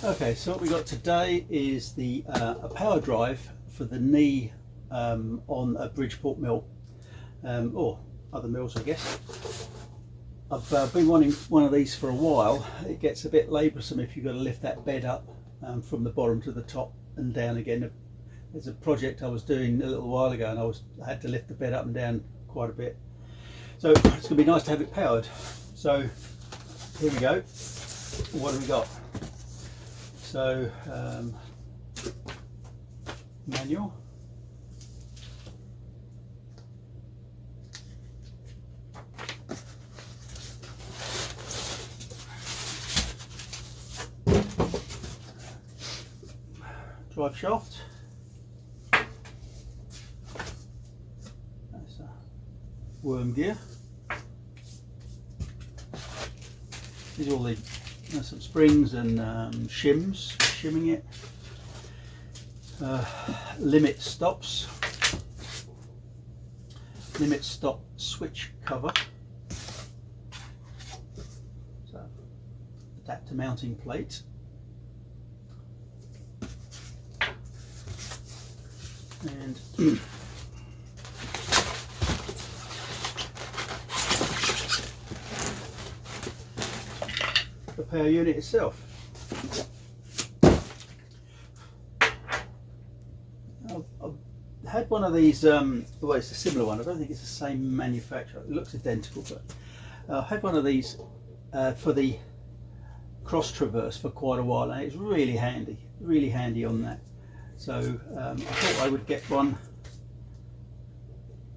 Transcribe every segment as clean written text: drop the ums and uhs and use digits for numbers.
Okay, so what we got today is the a power drive for the knee on a Bridgeport Mill, or other mills, I guess. I've been wanting one of these for a while. It gets a bit laboursome if you've got to lift that bed up from the bottom to the top and down again. There's a project I was doing a little while ago, and I had to lift the bed up and down quite a bit. So it's going to be nice to have it powered. So here we go. What have we got? So manual, drive shaft, that's a worm gear. These are all the some springs and shims for shimming it. Limit stops, limit stop switch cover, so adapter mounting plate, and the power unit itself. I've had one of these, well, it's a similar one. I don't think it's the same manufacturer. It looks identical, but I had one of these for the cross traverse for quite a while, and it's really handy on that. So I thought I would get one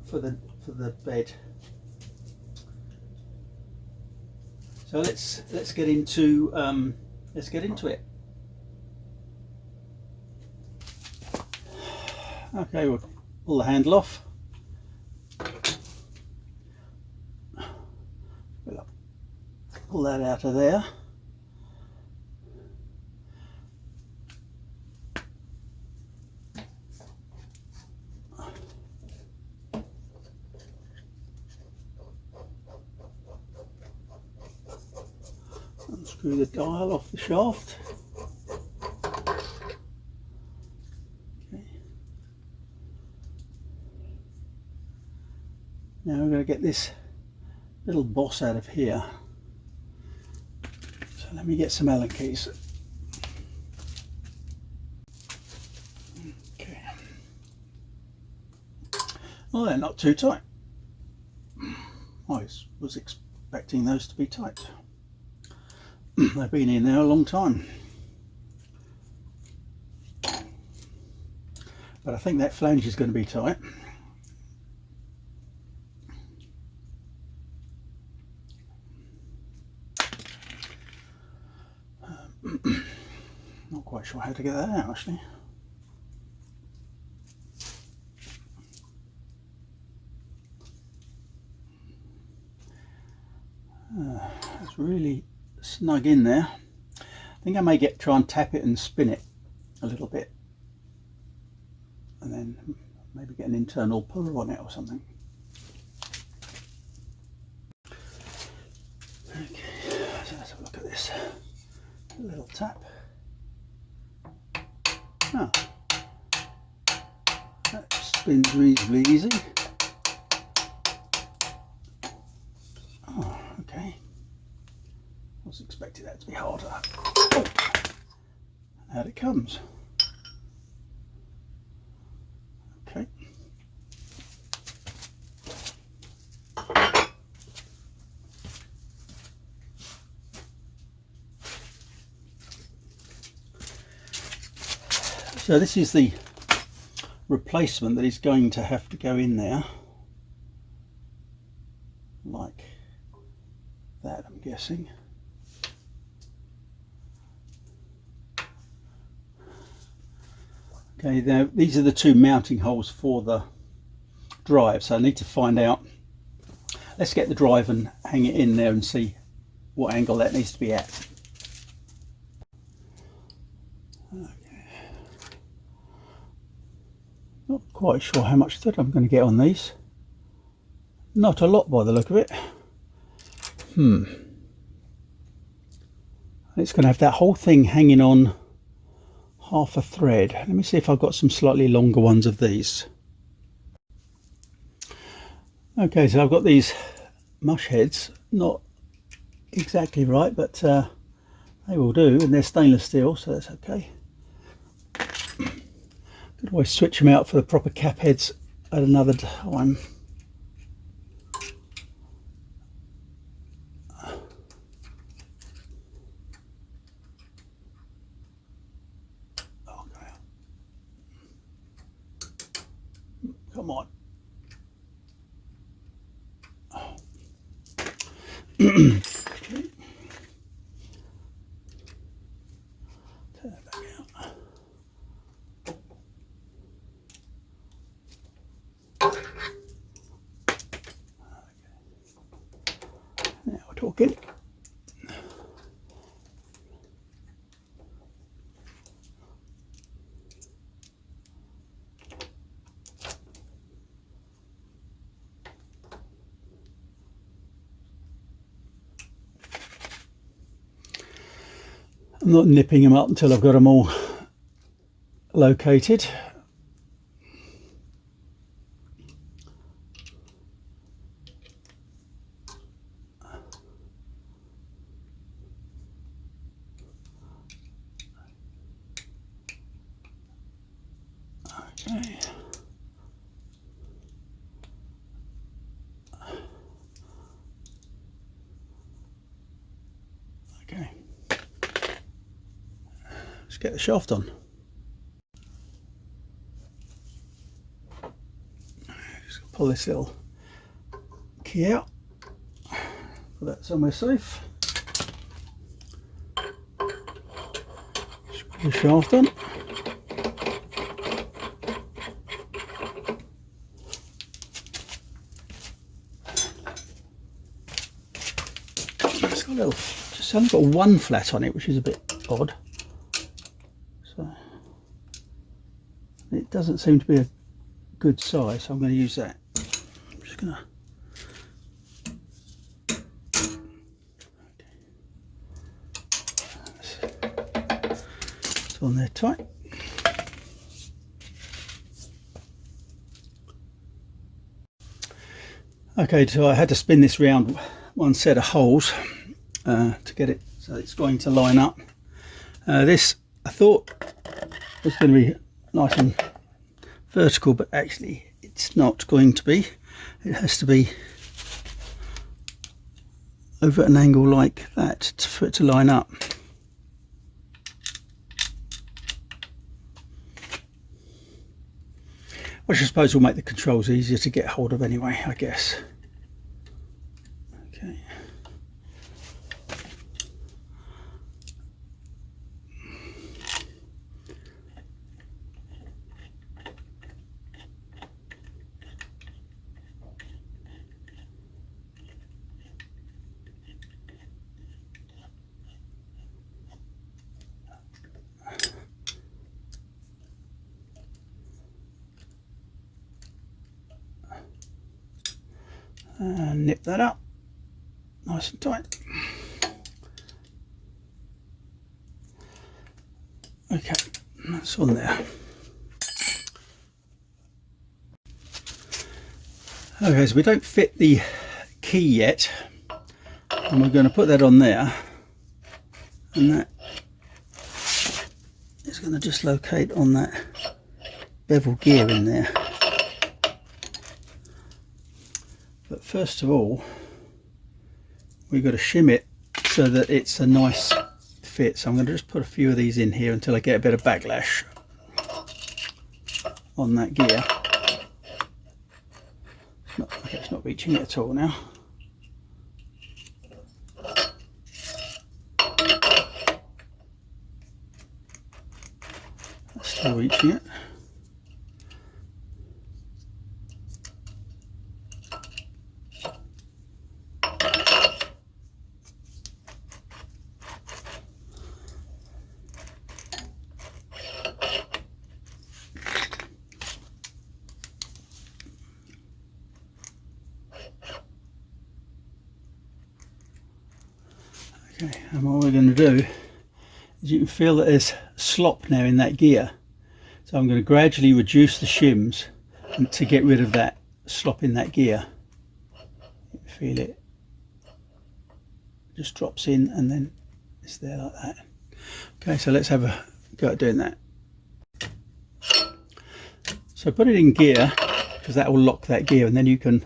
for the bed. So let's get into it. Okay, we'll pull the handle off. Pull that out of there. Unscrew the dial off the shaft. Okay. Now we're going to get this little boss out of here. So let me get some Allen keys. Okay. Well, they're not too tight. I was expecting those to be tight. They've been in there a long time, but I think that flange is going to be tight. Not quite sure how to get that out actually. It's really snug in there. I think I may try and tap it and spin it a little bit, and then maybe get an internal puller on it or something. Okay, so let's have a look at this. A little tap. Oh, that spins reasonably easy. Oh, okay. I was expecting that to be harder. Oh, out it comes. Okay. So this is the replacement that is going to have to go in there, like that, I'm guessing. Okay, now these are the two mounting holes for the drive, so I need to find out. Let's get the drive and hang it in there and see what angle that needs to be at. Okay. Not quite sure how much thread I'm going to get on these. Not a lot by the look of it. It's going to have that whole thing hanging on half a thread. Let me see if I've got some slightly longer ones of these. Okay, so I've got these mush heads, not exactly right, but they will do, and they're stainless steel, so that's okay. Could always switch them out for the proper cap heads at another time. Come on. Okay. Turn that back out. Now we're talking. I'm not nipping them up until I've got them all located. Okay. Okay. Let's get the shaft on. Just pull this little key out. Put that somewhere safe. Just put the shaft on. It's got a little, just only got one flat on it, which is a bit odd. So it doesn't seem to be a good size, so I'm going to use that. I'm just going to. It's on there tight. Okay, so I had to spin this round one set of holes to get it so it's going to line up. This I thought was going to be nice and vertical, but actually it's not going to be. It has to be over at an angle like that for it to line up. Which I suppose will make the controls easier to get hold of anyway, I guess. Okay. And nip that up nice and tight. Okay, that's on there. Okay, so we don't fit the key yet, and we're going to put that on there, and that is going to just locate on that bevel gear in there. But first of all, we've got to shim it so that it's a nice fit. So I'm going to just put a few of these in here until I get a bit of backlash on that gear. Okay, it's not reaching it at all now. That's still reaching it. Okay, and what we're going to do is you can feel that there's slop now in that gear. So I'm going to gradually reduce the shims and to get rid of that slop in that gear. You can feel it just drops in and then it's there like that. Okay, so let's have a go at doing that. So put it in gear, because that will lock that gear, and then you can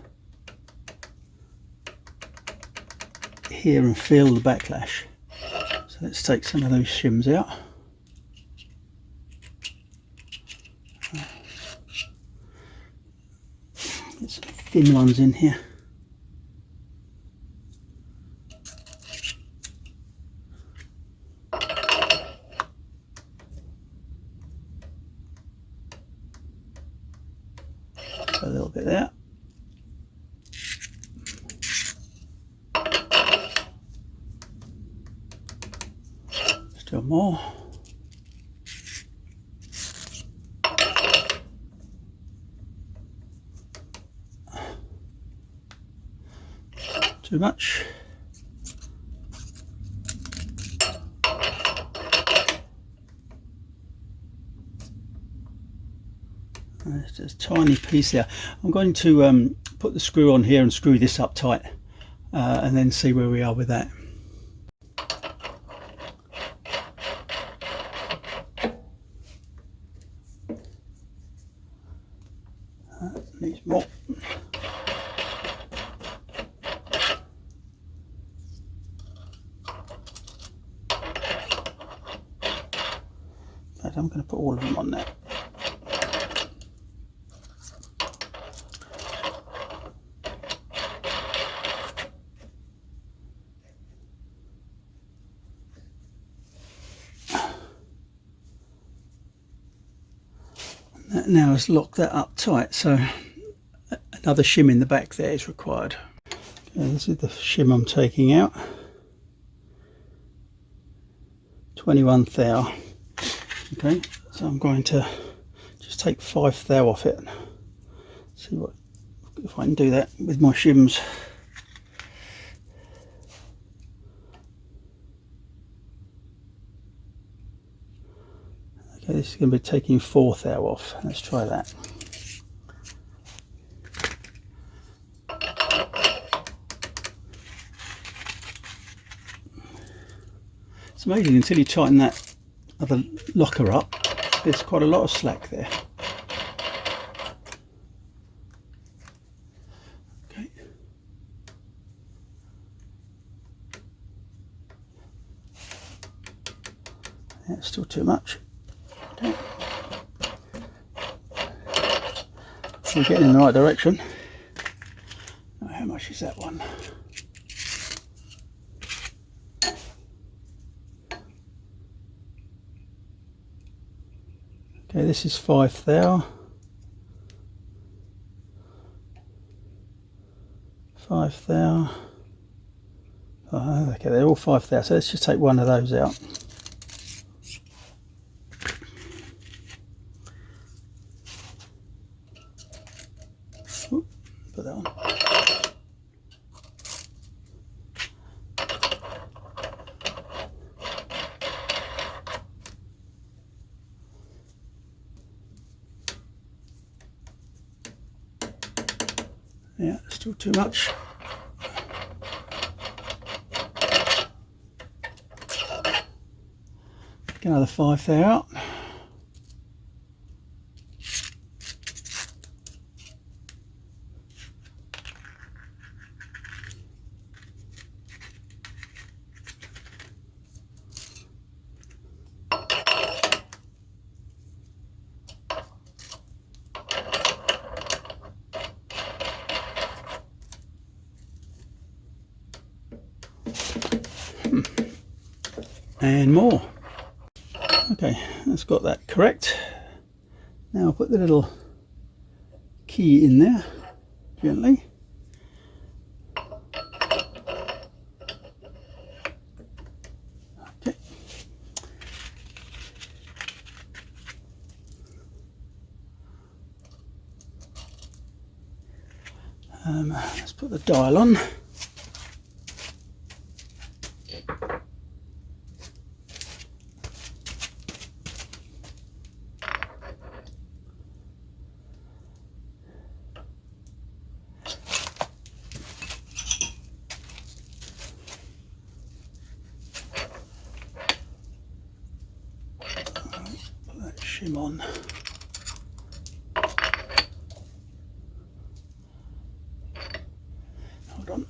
hear and feel the backlash. So let's take some of those shims out. Get some thin ones in here. A little bit there. Still more. Too much. There's just a tiny piece there. I'm going to put the screw on here and screw this up tight and then see where we are with that. Needs more. But I'm going to put all of them on there. That now has locked that up tight, so another shim in the back there is required. Okay, this is the shim I'm taking out. 21 thou. Okay, so I'm going to just take 5 thou off it. See what if I can do that with my shims. Okay, this is going to be taking 4 thou off. Let's try that. It's amazing, until you tighten that other locker up, there's quite a lot of slack there. Okay. That's still too much. Okay. We're getting in the right direction. Now, how much is that one? Okay, this is 5 thou. 5 thou. Oh, okay, they're all 5 thou. So let's just take one of those out. Ooh, put that on. Yeah, still too much. Get another 5 thou out. And more. Okay, that's got that correct. Now I'll put the little key in there gently. Okay. Let's put the dial on. shim on. Hold on.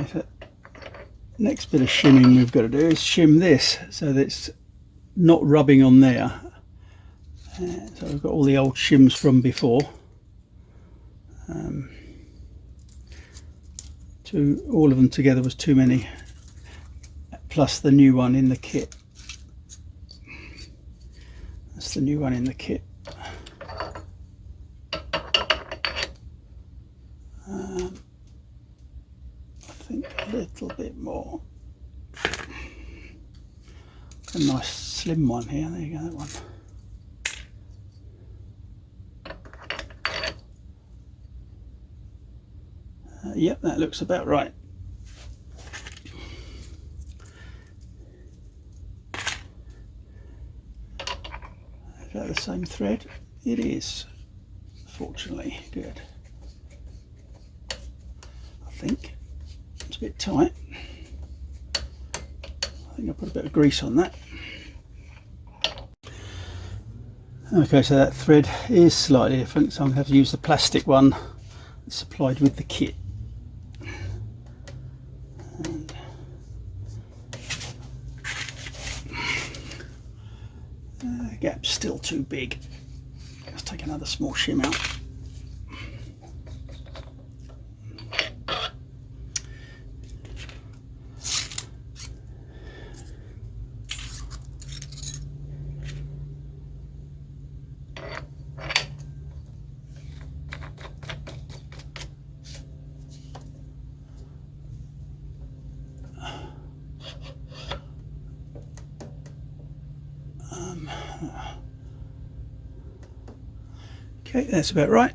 So next bit of shimming we've got to do is shim this so that it's not rubbing on there. So we've got all the old shims from before. All of them together was too many, plus the new one in the kit. That's the new one in the kit. I think a little bit more. A nice slim one here. There you go, that one. Yep, that looks about right. Is that the same thread? It is, fortunately. Good. I think it's a bit tight. I think I'll put a bit of grease on that. Okay, so that thread is slightly different, so I'm going to have to use the plastic one that's supplied with the kit. And the gap's still too big. Let's take another small shim out. Okay, that's about right.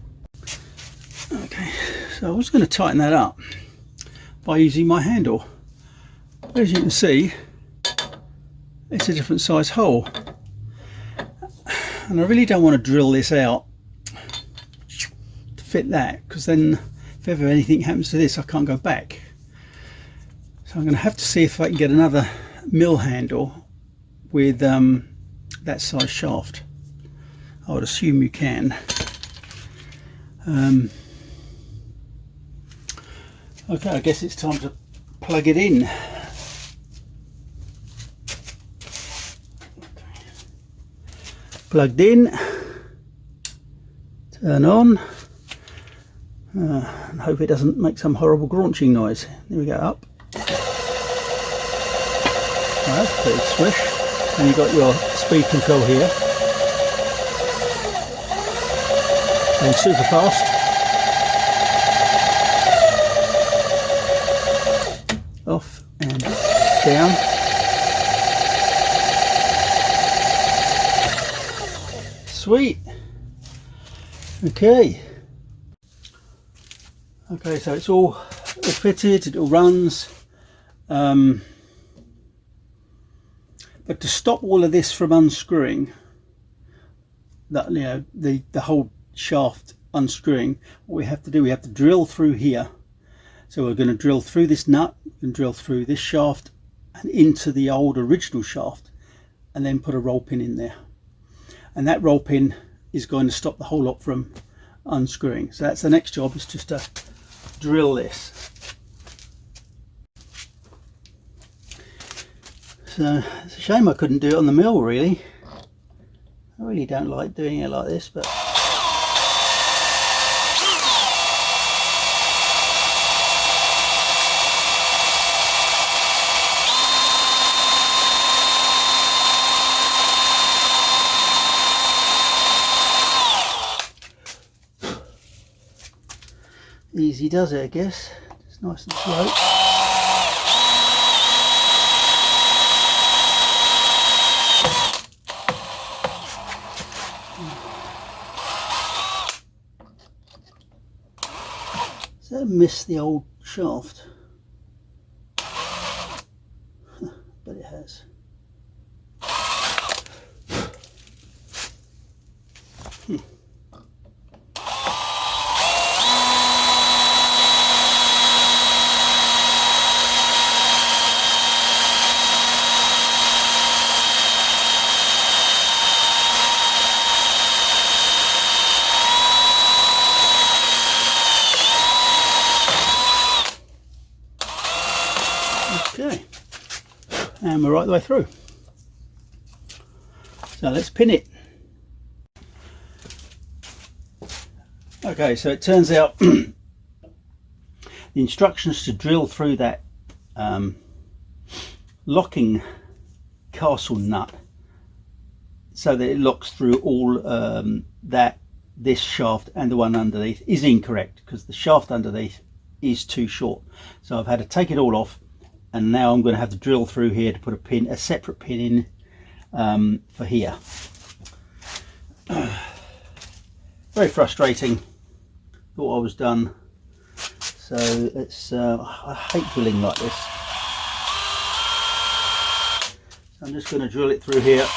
Okay, so I was going to tighten that up by using my handle. But as you can see, it's a different size hole. And I really don't want to drill this out to fit that, because then if ever anything happens to this, I can't go back. So I'm going to have to see if I can get another mill handle with that size shaft. I would assume you can. Okay, I guess it's time to plug it in. Plugged in, turn on, and hope it doesn't make some horrible graunching noise. There we go, up. Oh, that's pretty swish. And you've got your speed control here. And super fast. Off and down. Sweet. Okay. Okay, so it's all fitted, it all runs. But to stop all of this from unscrewing, that, you know, the whole shaft unscrewing, what we have to do, we have to drill through here. So we're going to drill through this nut and drill through this shaft and into the old original shaft, and then put a roll pin in there. And that roll pin is going to stop the whole lot from unscrewing. So that's the next job, is just to drill this. So it's a shame I couldn't do it on the mill, really. I really don't like doing it like this, but easy does it, I guess. Just nice and slow. So I missed the old shaft. But it has. Okay, and we're right the way through. So let's pin it. Okay, so it turns out the instructions to drill through that locking castle nut so that it locks through all this shaft and the one underneath is incorrect, because the shaft underneath is too short. So I've had to take it all off, and now I'm going to have to drill through here to put a separate pin in for here. Very frustrating. Thought I was done. So it's I hate drilling like this. So I'm just going to drill it through here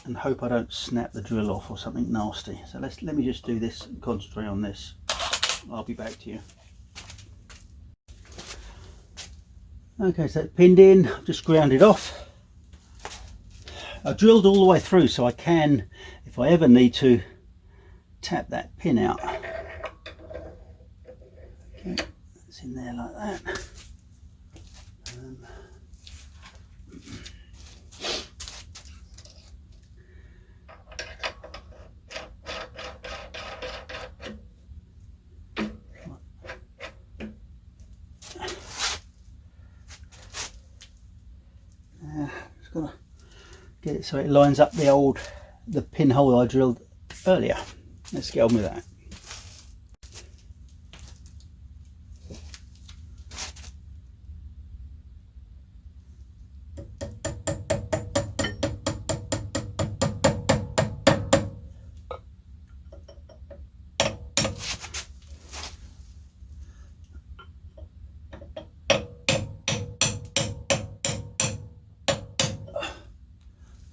and hope I don't snap the drill off or something nasty. So let me just do this and concentrate on this. I'll be back to you. Okay, so it's pinned in. I've just ground it off. I drilled all the way through, so I can, if I ever need to, tap that pin out. Okay, it's in there like that. Just gonna get it so it lines up the pinhole I drilled earlier. Let's get on with that.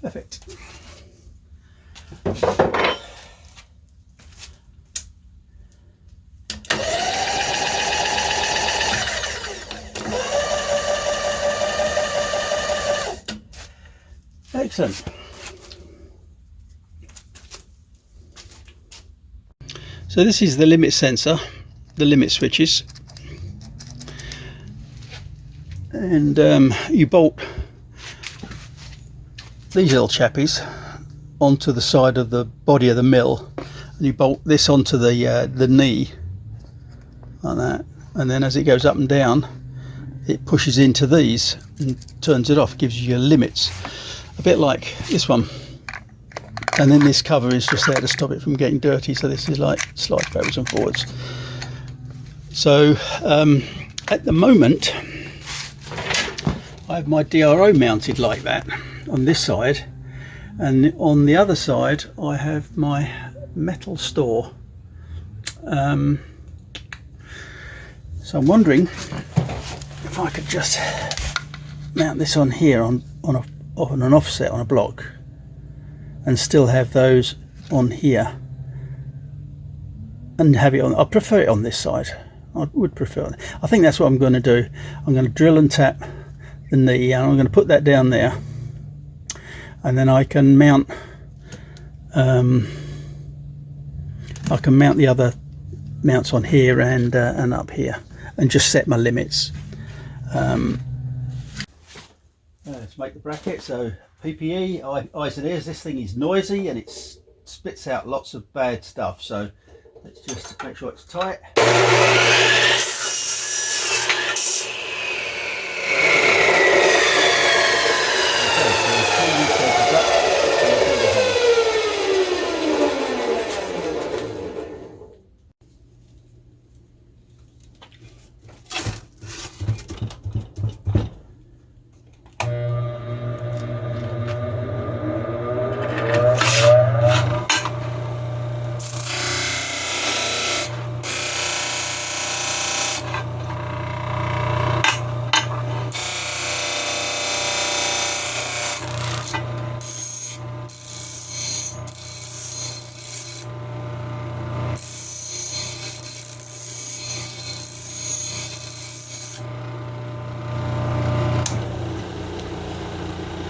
Perfect. Excellent. So this is the limit sensor, the limit switches, and you bolt these little chappies onto the side of the body of the mill, and you bolt this onto the knee like that, and then as it goes up and down it pushes into these and turns it off, gives you your limits, a bit like this one. And then this cover is just there to stop it from getting dirty, so this is like slides backwards and forwards. So at the moment I have my DRO mounted like that on this side, and on the other side I have my metal store. So I'm wondering if I could just mount this on here on an offset on a block, and still have those on here, and have it on. I prefer it on this side. I would prefer it. I think that's what I'm going to do. I'm going to drill and tap the knee, and I'm going to put that down there, and then I can mount the other mounts on here and up here, and just set my limits. Let's make the bracket. So PPE, eyes and ears. This thing is noisy and it spits out lots of bad stuff, so let's just make sure it's tight.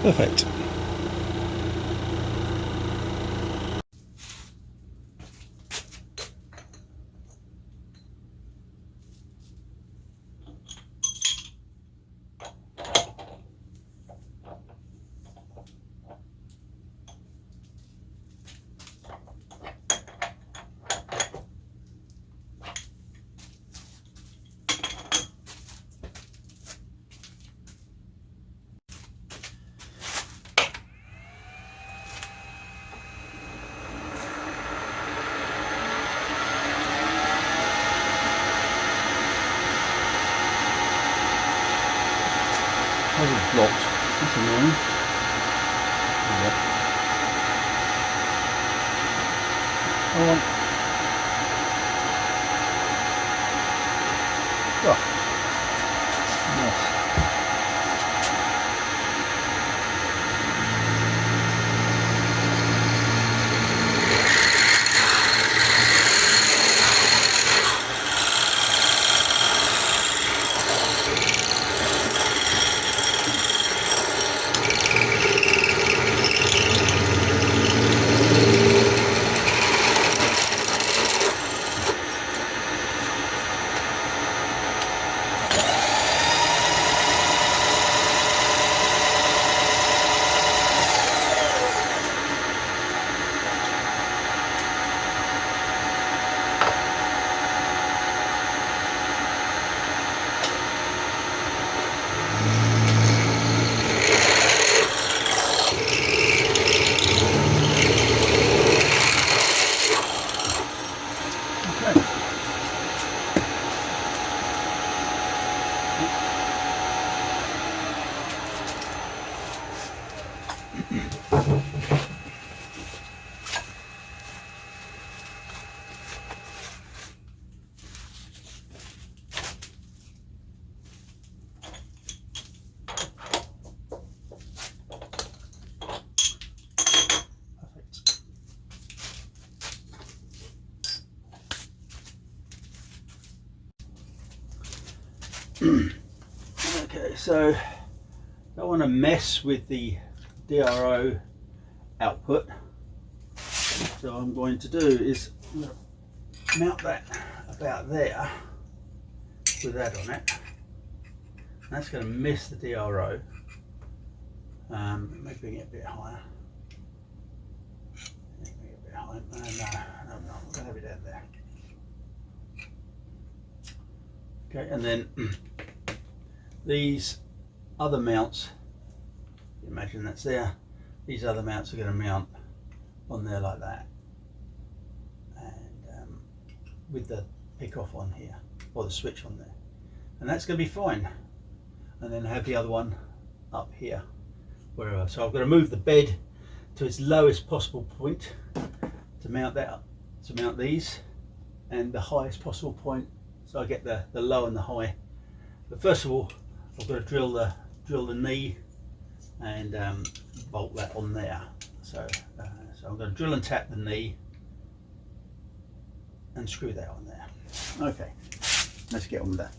Perfect. Blocked. That's annoying. Yeah. Come on. Oh. Yes. Okay, so I don't want to mess with the DRO output, so what I'm going to do is mount that about there with that on it. That's going to miss the DRO. Maybe bring it a bit higher. Bring it a bit higher. No, I'm going to have it down there. Okay, and then these other mounts, imagine that's there, these other mounts are going to mount on there like that, and with the pick off on here, or the switch on there, and that's going to be fine. And then have the other one up here, wherever. So I've got to move the bed to its lowest possible point to mount that, to mount these, and the highest possible point, so I get the low and the high. But first of all, I've got to drill the knee and bolt that on there. So I'm going to drill and tap the knee and screw that on there. Okay, let's get on with that.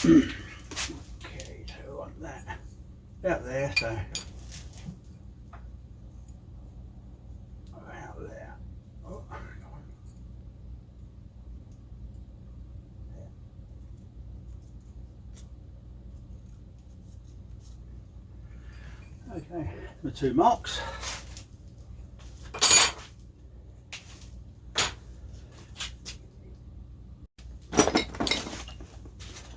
Okay, so I want that out there, so out there. Oh, okay, the two marks.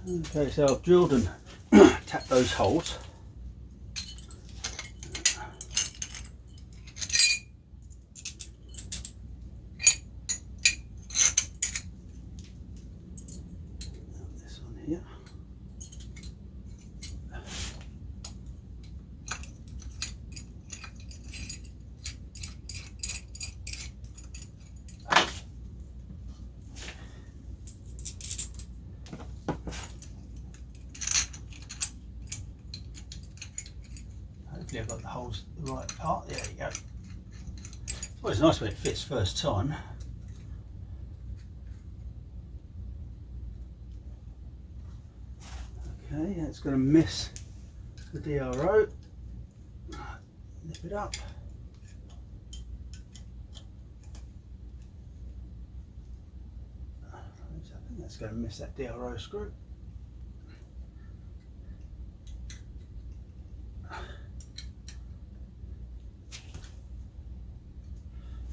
Okay, so I've drilled and tapped those holes. This one here. Hopefully I've got the holes the right part. There you go. It's always nice when it fits first time. Okay, it's going to miss the DRO. Nip it up. I think that's going to miss that DRO screw.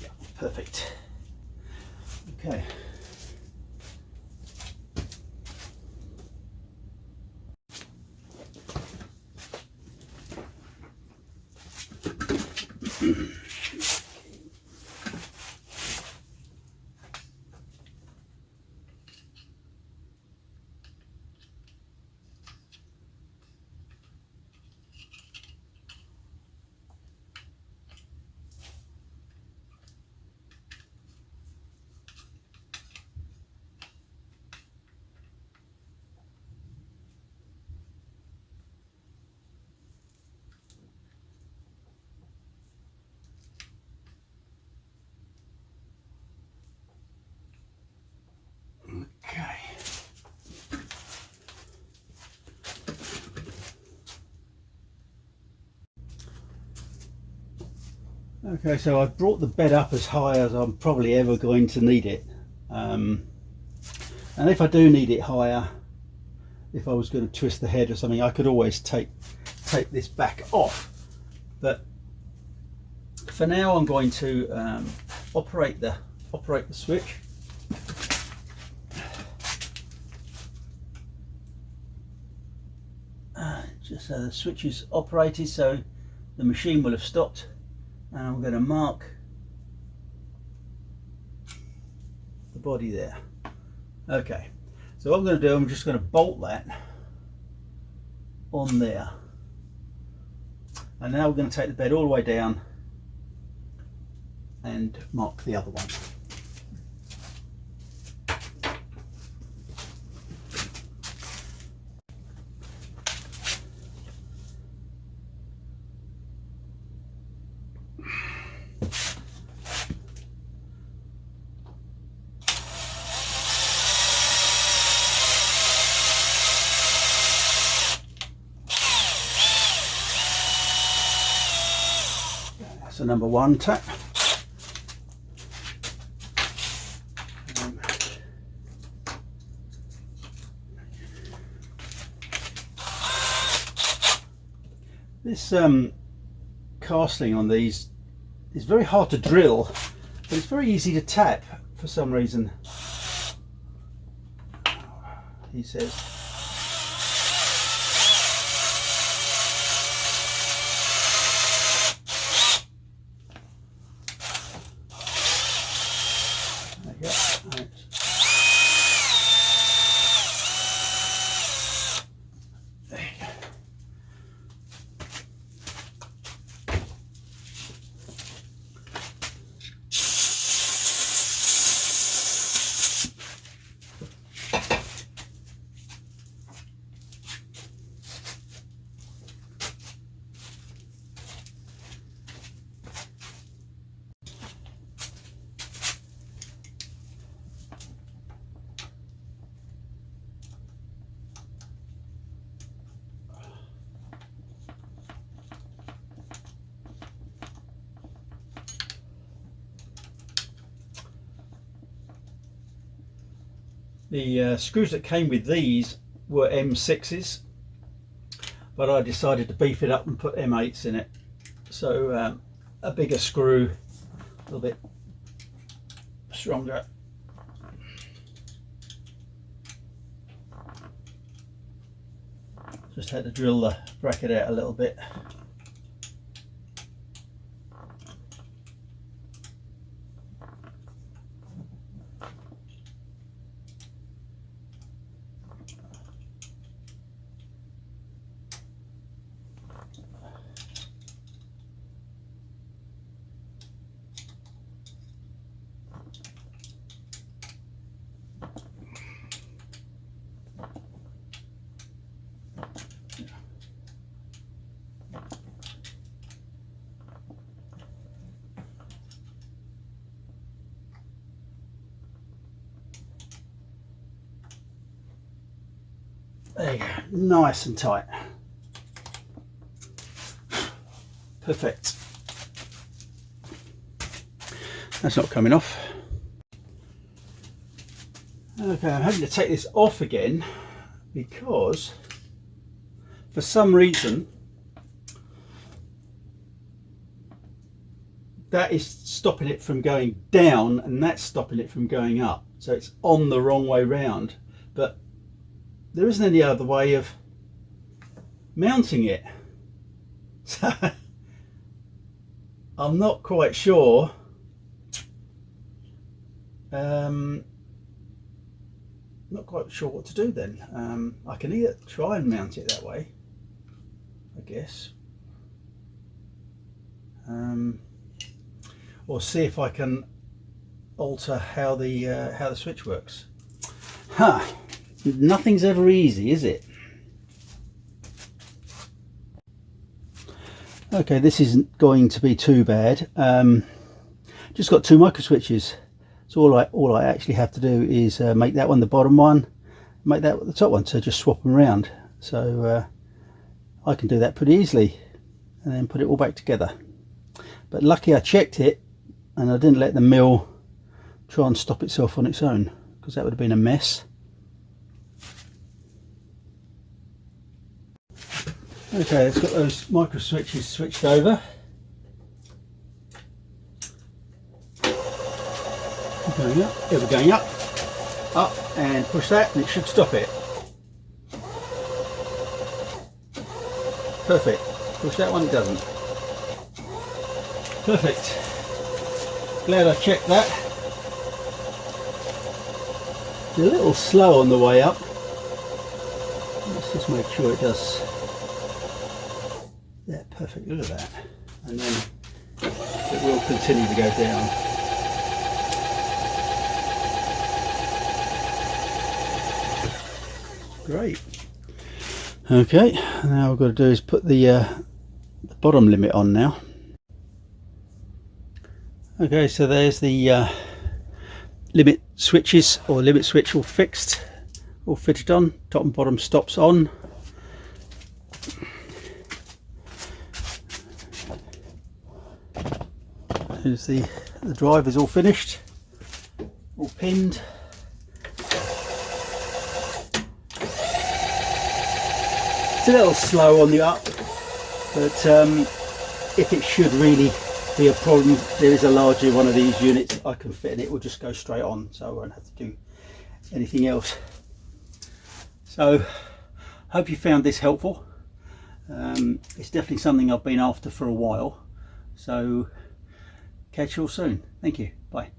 Yeah, perfect. Okay. Okay. Okay, so I've brought the bed up as high as I'm probably ever going to need it. And if I do need it higher, if I was going to twist the head or something, I could always take this back off. But for now, I'm going to operate the switch. Just so the switch is operated, so the machine will have stopped, and I'm going to mark the body there. Okay, so what I'm going to do, I'm just going to bolt that on there, and now we're going to take the bed all the way down and mark the other one. So number one tap. This casting on these is very hard to drill, but it's very easy to tap for some reason, he says. The screws that came with these were M6s, but I decided to beef it up and put M8s in it. So a bigger screw, a little bit stronger. Just had to drill the bracket out a little bit. There you go, nice and tight. Perfect. That's not coming off. Okay, I'm having to take this off again because for some reason that is stopping it from going down and that's stopping it from going up. So it's on the wrong way round, but there isn't any other way of mounting it. So I'm not quite sure. Not quite sure what to do then. I can either try and mount it that way, I guess, or see if I can alter how the switch works. Huh. Nothing's ever easy, is it? Okay, this isn't going to be too bad. Just got two micro switches. So all I actually have to do is make that one the bottom one, make that the top one, so just swap them around. So I can do that pretty easily and then put it all back together. But lucky I checked it and I didn't let the mill try and stop itself on its own, because that would have been a mess. Okay, it's got those micro switches switched over. Going up, here we're going up, and push that and it should stop it. Perfect. Push that one, it doesn't. Perfect. Glad I checked that. It's a little slow on the way up. Let's just make sure it does. Yeah, perfect, look at that. And then it will continue to go down. Great. Okay, now what I've got to do is put the bottom limit on now. Okay, so there's the limit switches, or limit switch all fixed, all fitted on. Top and bottom stops on. Here's the drive is all finished, all pinned. It's a little slow on the up, but if it should really be a problem, there is a larger one of these units I can fit and it will just go straight on, so I won't have to do anything else. So hope you found this helpful. It's definitely something I've been after for a while, so catch you all soon. Thank you. Bye.